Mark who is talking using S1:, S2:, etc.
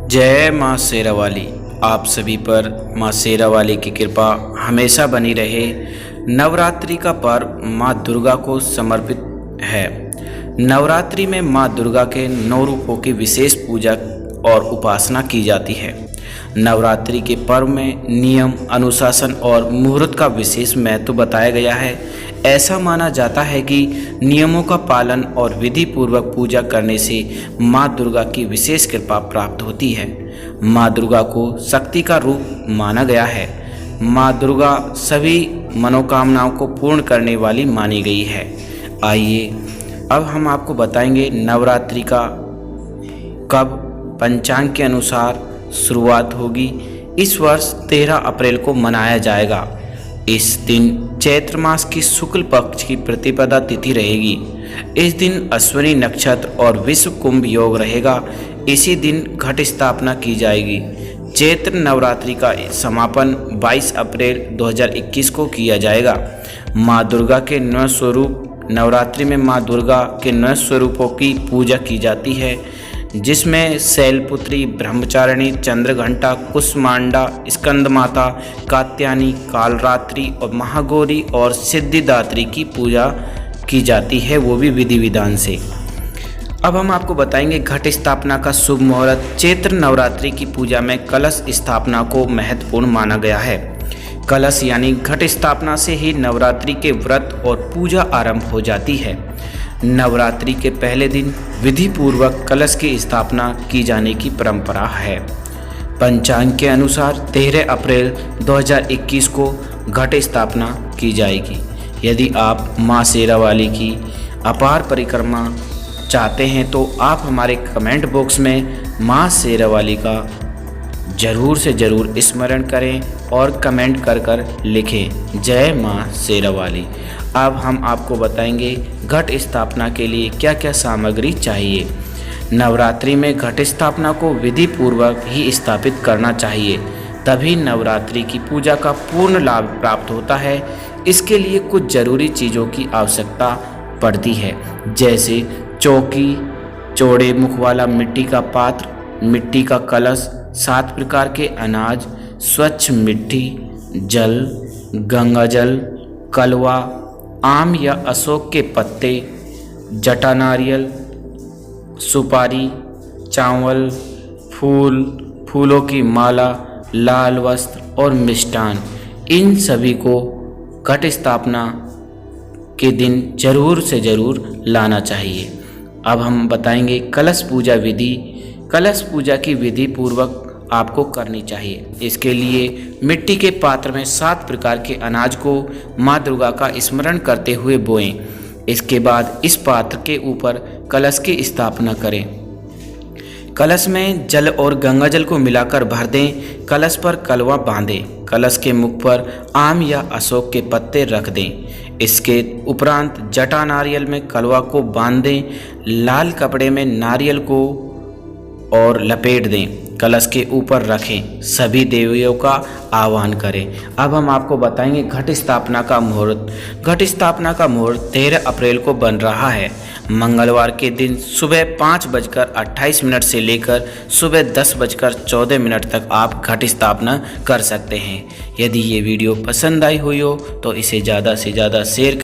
S1: जय माँ शेरावाली। आप सभी पर माँ शेरावाली की कृपा हमेशा बनी रहे। नवरात्रि का पर्व माँ दुर्गा को समर्पित है। नवरात्रि में माँ दुर्गा के 9 रूपों की विशेष पूजा और उपासना की जाती है। नवरात्रि के पर्व में नियम, अनुशासन और मुहूर्त का विशेष महत्व बताया गया है। ऐसा माना जाता है कि नियमों का पालन और विधि पूर्वक पूजा करने से माँ दुर्गा की विशेष कृपा प्राप्त होती है। माँ दुर्गा को शक्ति का रूप माना गया है। माँ दुर्गा सभी मनोकामनाओं को पूर्ण करने वाली मानी गई है। आइए अब हम आपको बताएंगे नवरात्रि का कब पंचांग के अनुसार शुरुआत होगी। इस वर्ष 13 अप्रैल को मनाया जाएगा। इस दिन चैत्र मास की शुक्ल पक्ष की प्रतिपदा तिथि रहेगी। इस दिन अश्विनी नक्षत्र और विश्व कुंभ योग रहेगा। इसी दिन घट स्थापना की जाएगी। चैत्र नवरात्रि का समापन 22 अप्रैल 2021 को किया जाएगा। माँ दुर्गा के 9 स्वरूप नवरात्रि में माँ दुर्गा के 9 स्वरूपों की पूजा की जाती है, जिसमें शैलपुत्री, ब्रह्मचारिणी, चंद्रघंटा, कुष्मांडा, स्कंदमाता, कात्यायनी, कालरात्रि और महागौरी और सिद्धिदात्री की पूजा की जाती है, वो भी विधि विधान से। अब हम आपको बताएंगे घट स्थापना का शुभ मुहूर्त। चैत्र नवरात्रि की पूजा में कलश स्थापना को महत्वपूर्ण माना गया है। कलश यानी घट स्थापना से ही नवरात्रि के व्रत और पूजा आरंभ हो जाती है। नवरात्रि के पहले दिन विधि पूर्वक कलश की स्थापना की जाने की परंपरा है। पंचांग के अनुसार 13 अप्रैल 2021 को घट स्थापना की जाएगी। यदि आप माँ शेरावाली की अपार परिक्रमा चाहते हैं तो आप हमारे कमेंट बॉक्स में माँ शेरावाली का ज़रूर से ज़रूर स्मरण करें और कमेंट कर लिखें जय माँ शेरावाली। अब हम आपको बताएंगे घट स्थापना के लिए क्या क्या सामग्री चाहिए। नवरात्रि में घट स्थापना को विधि पूर्वक ही स्थापित करना चाहिए, तभी नवरात्रि की पूजा का पूर्ण लाभ प्राप्त होता है। इसके लिए कुछ ज़रूरी चीज़ों की आवश्यकता पड़ती है, जैसे चौकी, चौड़े मुख वाला मिट्टी का पात्र, मिट्टी का कलश, 7 प्रकार के अनाज, स्वच्छ मिट्टी, जल, गंगा जल, कलवा, आम या अशोक के पत्ते, जटा नारियल, सुपारी, चावल, फूलों की माला, लाल वस्त्र और मिष्ठान। इन सभी को घट स्थापना के दिन जरूर से जरूर लाना चाहिए। अब हम बताएंगे कलश पूजा विधि। कलश पूजा की विधि पूर्वक आपको करनी चाहिए। इसके लिए मिट्टी के पात्र में 7 प्रकार के अनाज को माँ दुर्गा का स्मरण करते हुए बोएं। इसके बाद इस पात्र के ऊपर कलश की स्थापना करें। कलश में जल और गंगा जल को मिलाकर भर दें। कलश पर कलवा बांधें। कलश के मुख पर आम या अशोक के पत्ते रख दें। इसके उपरांत जटा नारियल में कलवा को बांध दें। लाल कपड़े में नारियल को और लपेट दें। कलश के ऊपर रखें। सभी देवियों का आह्वान करें। अब हम आपको बताएंगे घट स्थापना का मुहूर्त। घट स्थापना का मुहूर्त 13 अप्रैल को बन रहा है। मंगलवार के दिन सुबह 5:28 से लेकर सुबह 10:14 तक आप घट स्थापना कर सकते हैं। यदि ये वीडियो पसंद आई हुई हो तो इसे ज़्यादा से ज़्यादा शेयर